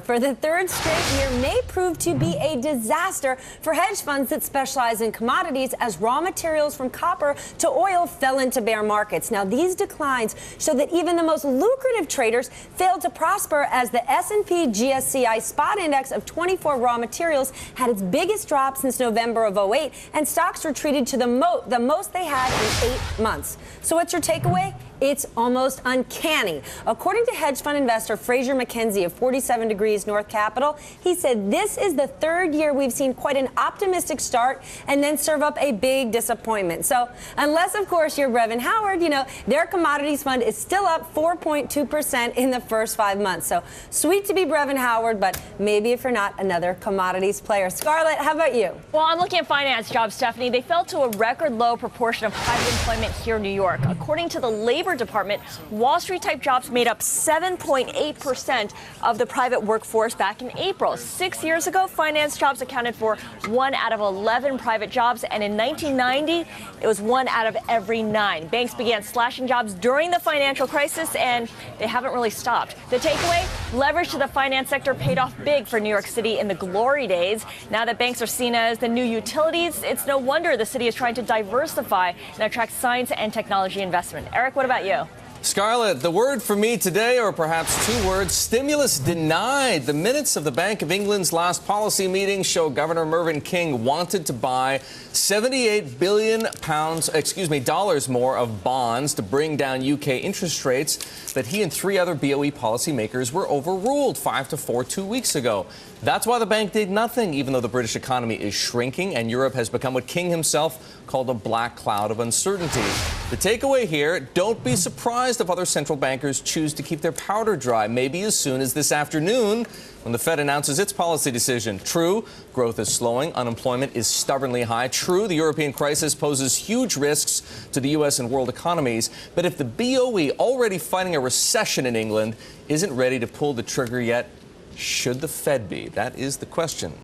for the third straight year may prove to be a disaster for hedge funds that specialize in commodities as raw materials from copper to oil fell into bear markets. Now, these declines show that even the most lucrative traders failed to prosper as the S&P GSCI spot index of 24 raw materials had its biggest drop since November of '08, and stocks retreated to the most they had in 8 months. So what's your takeaway? It's almost uncanny. According to hedge fund investor Fraser McKenzie of 47 Degrees North Capital, he said this is the third year we've seen quite an optimistic start and then serve up a big disappointment. So unless, of course, you're Brevin Howard, their commodities fund is still up 4.2% in the first 5 months. So sweet to be Brevin Howard, but maybe if you're not, another commodities player. Scarlett, how about you? Well, I'm looking at finance jobs, Stephanie. They fell to a record low proportion of private employment here in New York. According to the Labor Department, Wall Street-type jobs made up 7.8% of the private workforce back in April. 6 years ago, finance jobs accounted for 1 out of 11 private jobs, and in 1990, it was 1 out of every 9. Banks began slashing jobs during the financial crisis, and they haven't really stopped. The takeaway? Leverage to the finance sector paid off big for New York City in the glory days. Now that banks are seen as the new utilities, it's no wonder the city is trying to diversify and attract science and technology investment. Erik, what about you? Scarlett, the word for me today, or perhaps 2 words, stimulus denied. The minutes of the Bank of England's last policy meeting show Governor Mervyn King wanted to buy $78 billion more of bonds to bring down UK interest rates, but he and 3 other BOE policymakers were overruled 5-4 2 weeks ago. That's why the bank did nothing, even though the British economy is shrinking and Europe has become what King himself called a black cloud of uncertainty. The takeaway here, don't be surprised if other central bankers choose to keep their powder dry, maybe as soon as this afternoon when the Fed announces its policy decision. True, growth is slowing, unemployment is stubbornly high. True, the European crisis poses huge risks to the U.S. and world economies. But if the BOE, already fighting a recession in England, isn't ready to pull the trigger yet, should the Fed be? That is the question.